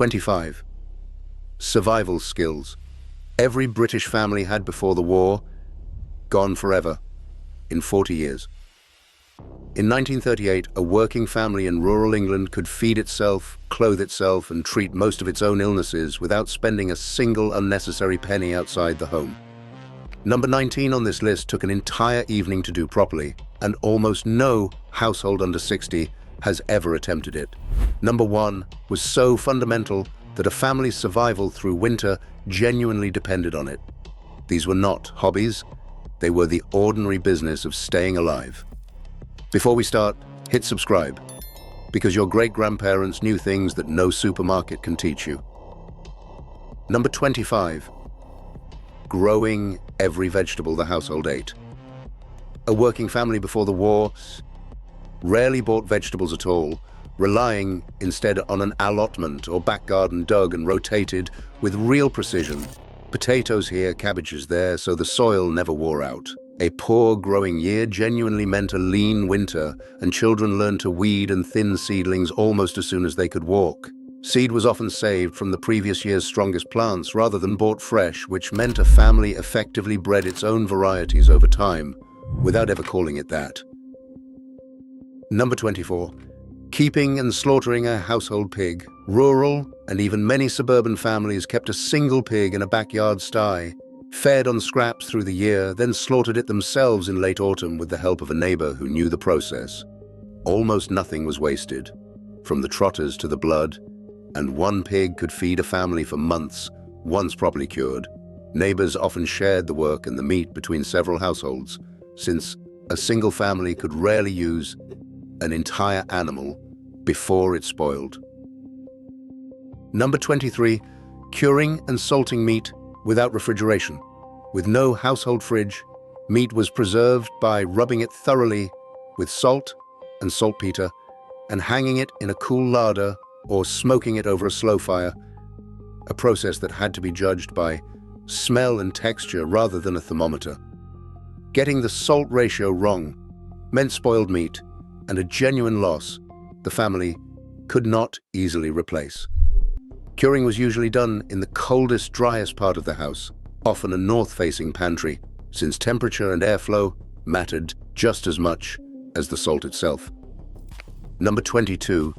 25. Survival skills. Every British family had before the war, gone forever, in 40 years. In 1938, a working family in rural England could feed itself, clothe itself, and treat most of its own illnesses without spending a single unnecessary penny outside the home. Number 19 on this list took an entire evening to do properly, and almost no household under 60 has ever attempted it. Number 1 was so fundamental that a family's survival through winter genuinely depended on it. These were not hobbies, they were the ordinary business of staying alive. Before we start, hit subscribe, because your great-grandparents knew things that no supermarket can teach you. Number 25. Growing every vegetable the household ate. A working family before the war rarely bought vegetables at all, relying instead on an allotment or back garden dug and rotated with real precision. Potatoes here, cabbages there, so the soil never wore out. A poor growing year genuinely meant a lean winter, and children learned to weed and thin seedlings almost as soon as they could walk. Seed was often saved from the previous year's strongest plants rather than bought fresh, which meant a family effectively bred its own varieties over time, without ever calling it that. Number 24. Keeping and slaughtering a household pig. Rural and even many suburban families kept a single pig in a backyard sty, fed on scraps through the year, then slaughtered it themselves in late autumn with the help of a neighbor who knew the process. Almost nothing was wasted, from the trotters to the blood, and one pig could feed a family for months, once properly cured. Neighbors often shared the work and the meat between several households, since a single family could rarely use an entire animal before it spoiled. Number 23. Curing and salting meat without refrigeration. With no household fridge, meat was preserved by rubbing it thoroughly with salt and saltpeter and hanging it in a cool larder or smoking it over a slow fire, a process that had to be judged by smell and texture rather than a thermometer. Getting the salt ratio wrong meant spoiled meat and a genuine loss the family could not easily replace. Curing was usually done in the coldest, driest part of the house, often a north-facing pantry, since temperature and airflow mattered just as much as the salt itself. Number 22.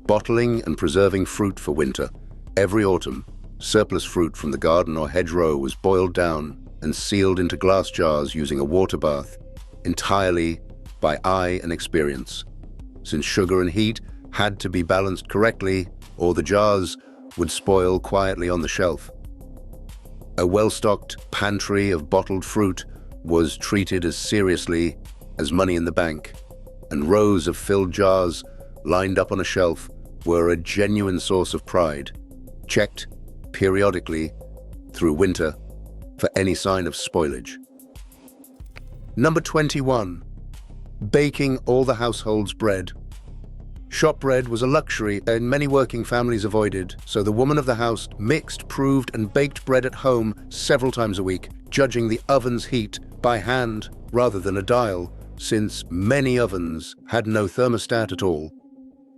Bottling and preserving fruit for winter. Every autumn, surplus fruit from the garden or hedgerow was boiled down and sealed into glass jars using a water bath, entirely by eye and experience, since sugar and heat had to be balanced correctly or the jars would spoil quietly on the shelf. A well-stocked pantry of bottled fruit was treated as seriously as money in the bank, and rows of filled jars lined up on a shelf were a genuine source of pride, checked periodically through winter for any sign of spoilage. Number 21. Baking all the household's bread. Shop bread was a luxury and many working families avoided, so the woman of the house mixed, proved, and baked bread at home several times a week, judging the oven's heat by hand rather than a dial, since many ovens had no thermostat at all.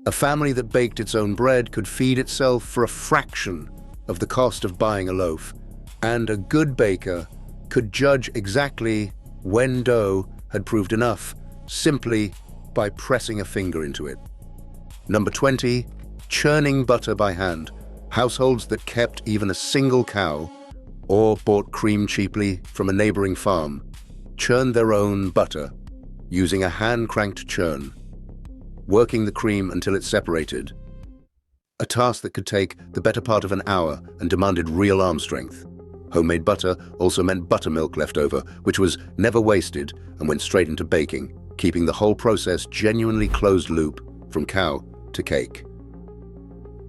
A family that baked its own bread could feed itself for a fraction of the cost of buying a loaf, and a good baker could judge exactly when dough had proved enough simply by pressing a finger into it. Number 20. Churning butter by hand. Households that kept even a single cow or bought cream cheaply from a neighboring farm churned their own butter using a hand-cranked churn, working the cream until it separated, a task that could take the better part of an hour and demanded real arm strength. Homemade butter also meant buttermilk left over, which was never wasted and went straight into baking, keeping the whole process genuinely closed loop from cow to cake.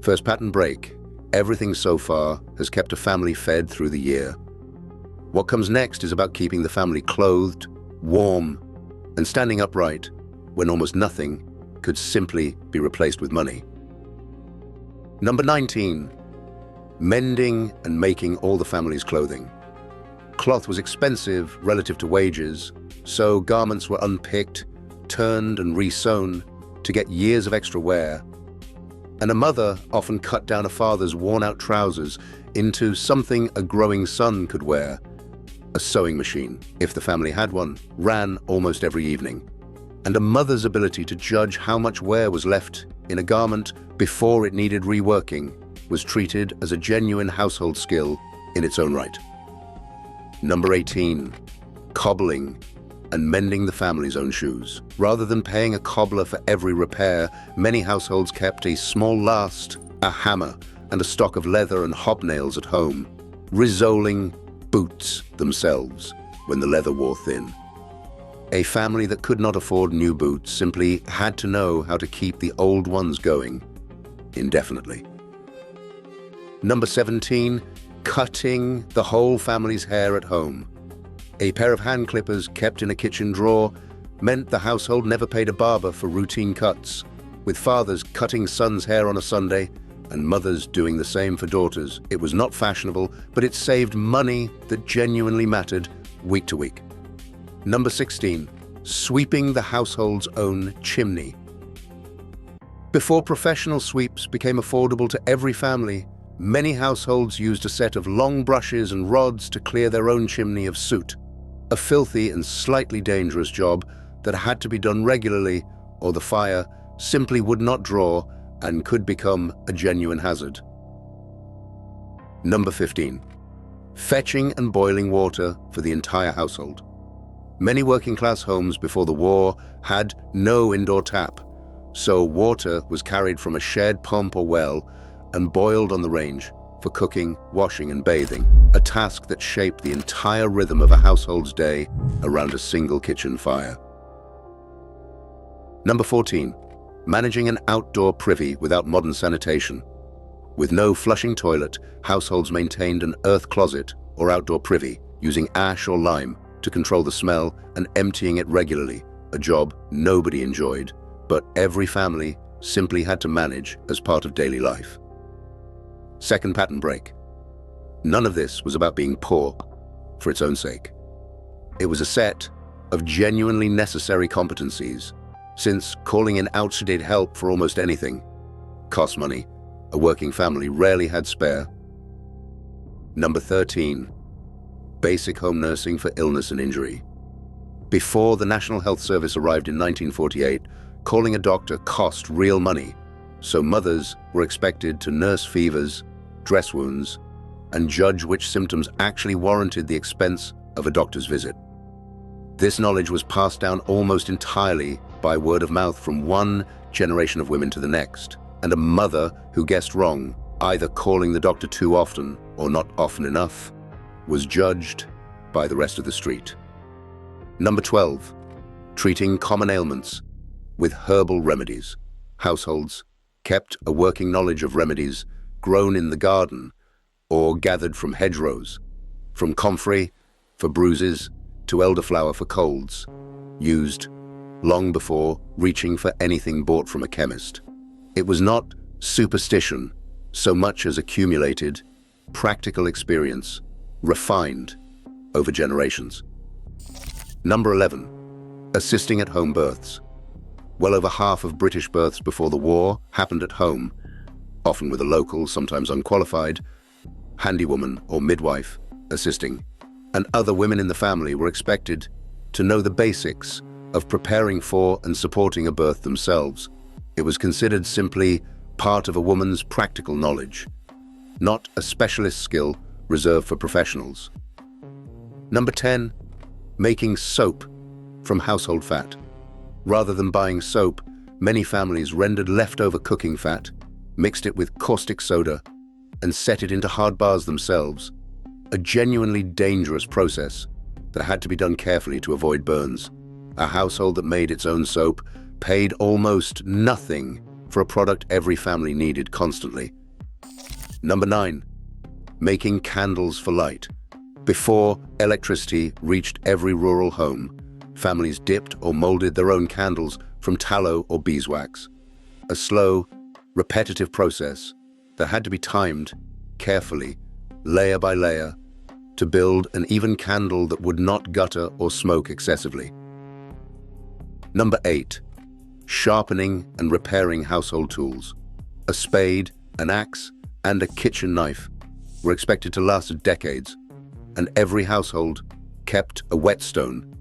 First pattern break. Everything so far has kept a family fed through the year. What comes next is about keeping the family clothed, warm, and standing upright when almost nothing could simply be replaced with money. Number 19. Mending and making all the family's clothing. Cloth was expensive relative to wages, so garments were unpicked, turned and re-sewn to get years of extra wear. and a mother often cut down a father's worn-out trousers into something a growing son could wear. A sewing machine, if the family had one, ran almost every evening, and a mother's ability to judge how much wear was left in a garment before it needed reworking was treated as a genuine household skill in its own right. Number 18. Cobbling and mending the family's own shoes. Rather than paying a cobbler for every repair, many households kept a small last, a hammer, and a stock of leather and hobnails at home, risoling boots themselves when the leather wore thin. A family that could not afford new boots simply had to know how to keep the old ones going indefinitely. Number 17. Cutting the whole family's hair at home. A pair of hand clippers kept in a kitchen drawer meant the household never paid a barber for routine cuts, with fathers cutting sons' hair on a Sunday and mothers doing the same for daughters. It was not fashionable, but it saved money that genuinely mattered week to week. Number 16. Sweeping the household's own chimney. Before professional sweeps became affordable to every family, many households used a set of long brushes and rods to clear their own chimney of soot, a filthy and slightly dangerous job that had to be done regularly, or the fire simply would not draw and could become a genuine hazard. Number 15. Fetching and boiling water for the entire household. Many working-class homes before the war had no indoor tap, so water was carried from a shared pump or well and boiled on the range for cooking, washing, and bathing, a task that shaped the entire rhythm of a household's day around a single kitchen fire. Number 14. Managing an outdoor privy without modern sanitation. With no flushing toilet, households maintained an earth closet or outdoor privy, using ash or lime to control the smell and emptying it regularly, a job nobody enjoyed, but every family simply had to manage as part of daily life. Second pattern break. None of this was about being poor for its own sake. It was a set of genuinely necessary competencies, since calling in outside help for almost anything cost money. A working family rarely had spare. Number 13. Basic home nursing for illness and injury. Before the National Health Service arrived in 1948, calling a doctor cost real money, so mothers were expected to nurse fevers, dress wounds, and judge which symptoms actually warranted the expense of a doctor's visit. This knowledge was passed down almost entirely by word of mouth from one generation of women to the next, and a mother who guessed wrong, either calling the doctor too often or not often enough, was judged by the rest of the street. Number 12. Treating common ailments with herbal remedies. Households kept a working knowledge of remedies grown in the garden or gathered from hedgerows, from comfrey for bruises to elderflower for colds, used long before reaching for anything bought from a chemist. It was not superstition so much as accumulated practical experience, refined over generations. Number 11. Assisting at home births. Well over half of British births before the war happened at home, often with a local, sometimes unqualified, handywoman or midwife assisting, and other women in the family were expected to know the basics of preparing for and supporting a birth themselves. It was considered simply part of a woman's practical knowledge, not a specialist skill reserved for professionals. Number 10. Making soap from household fat. Rather than buying soap, many families rendered leftover cooking fat, mixed it with caustic soda, and set it into hard bars themselves, a genuinely dangerous process that had to be done carefully to avoid burns. A household that made its own soap paid almost nothing for a product every family needed constantly. Number 9. Making candles for light. Before electricity reached every rural home, families dipped or molded their own candles from tallow or beeswax. A slow, repetitive process that had to be timed carefully, layer by layer, to build an even candle that would not gutter or smoke excessively. Number 8. Sharpening and repairing household tools. A spade, an axe, and a kitchen knife were expected to last decades, and every household kept a whetstone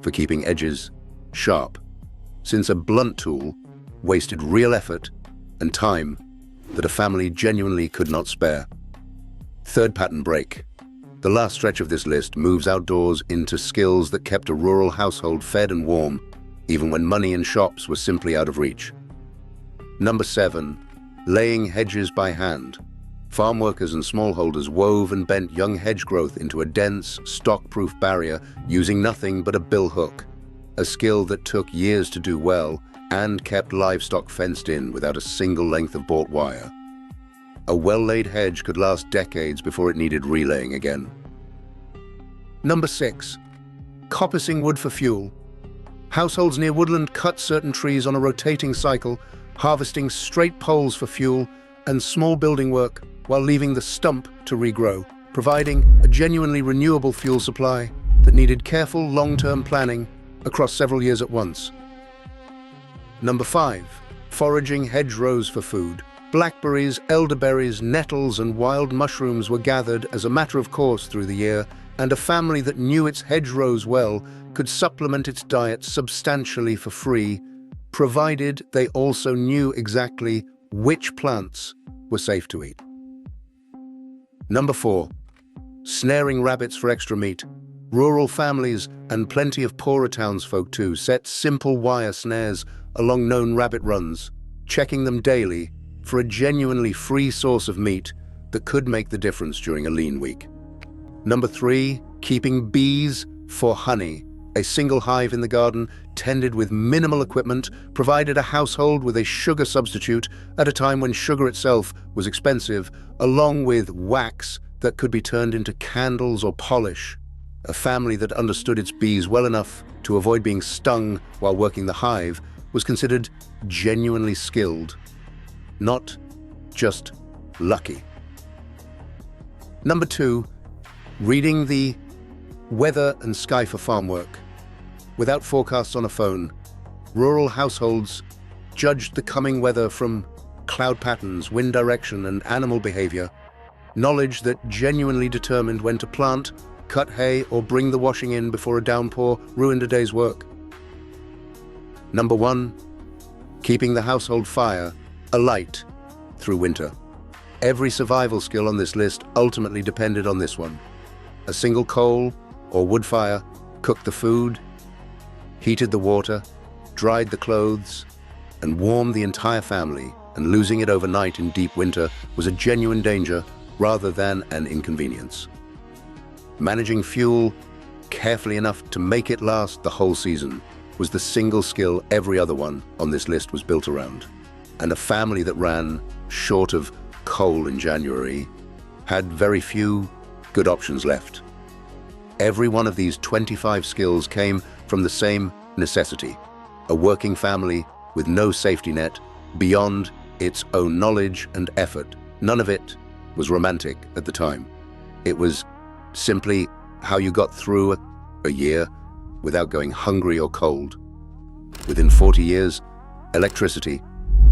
for keeping edges sharp, since a blunt tool wasted real effort and time that a family genuinely could not spare. Third pattern break. The last stretch of this list moves outdoors into skills that kept a rural household fed and warm, even when money and shops were simply out of reach. Number 7. Laying hedges by hand. Farm workers and smallholders wove and bent young hedge growth into a dense, stock-proof barrier using nothing but a bill hook, a skill that took years to do well and kept livestock fenced in without a single length of bought wire. A well-laid hedge could last decades before it needed relaying again. Number 6. Coppicing wood for fuel. Households near woodland cut certain trees on a rotating cycle, harvesting straight poles for fuel and small building work while leaving the stump to regrow, providing a genuinely renewable fuel supply that needed careful long-term planning across several years at once. Number 5. Foraging hedgerows for food. Blackberries, elderberries, nettles, and wild mushrooms were gathered as a matter of course through the year, and a family that knew its hedgerows well could supplement its diet substantially for free, provided they also knew exactly which plants were safe to eat. Number 4. Snaring rabbits for extra meat. Rural families and plenty of poorer townsfolk too set simple wire snares along known rabbit runs, checking them daily for a genuinely free source of meat that could make the difference during a lean week. Number 3. Keeping bees for honey. A single hive in the garden, tended with minimal equipment, provided a household with a sugar substitute at a time when sugar itself was expensive, along with wax that could be turned into candles or polish. A family that understood its bees well enough to avoid being stung while working the hive was considered genuinely skilled, not just lucky. Number 2. Reading the weather and sky for farm work. Without forecasts on a phone, rural households judged the coming weather from cloud patterns, wind direction, and animal behavior, knowledge that genuinely determined when to plant, cut hay, or bring the washing in before a downpour ruined a day's work. Number 1. Keeping the household fire alight through winter. Every survival skill on this list ultimately depended on this one. A single coal or wood fire cooked the food, heated the water, dried the clothes, and warmed the entire family, and losing it overnight in deep winter was a genuine danger rather than an inconvenience. Managing fuel carefully enough to make it last the whole season was the single skill every other one on this list was built around. And a family that ran short of coal in January had very few good options left. Every one of these 25 skills came from the same necessity: a working family with no safety net beyond its own knowledge and effort. None of it was romantic at the time. It was simply how you got through a year without going hungry or cold. Within 40 years, electricity,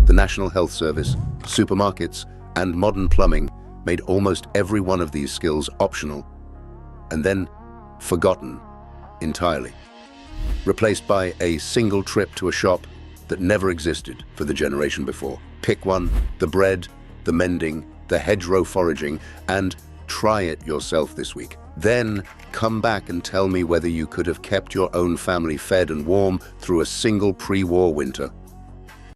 the National Health Service, supermarkets, and modern plumbing made almost every one of these skills optional, and then forgotten entirely, replaced by a single trip to a shop that never existed for the generation before. Pick one: the bread, the mending, the hedgerow foraging, and try it yourself this week. Then come back and tell me whether you could have kept your own family fed and warm through a single pre-war winter.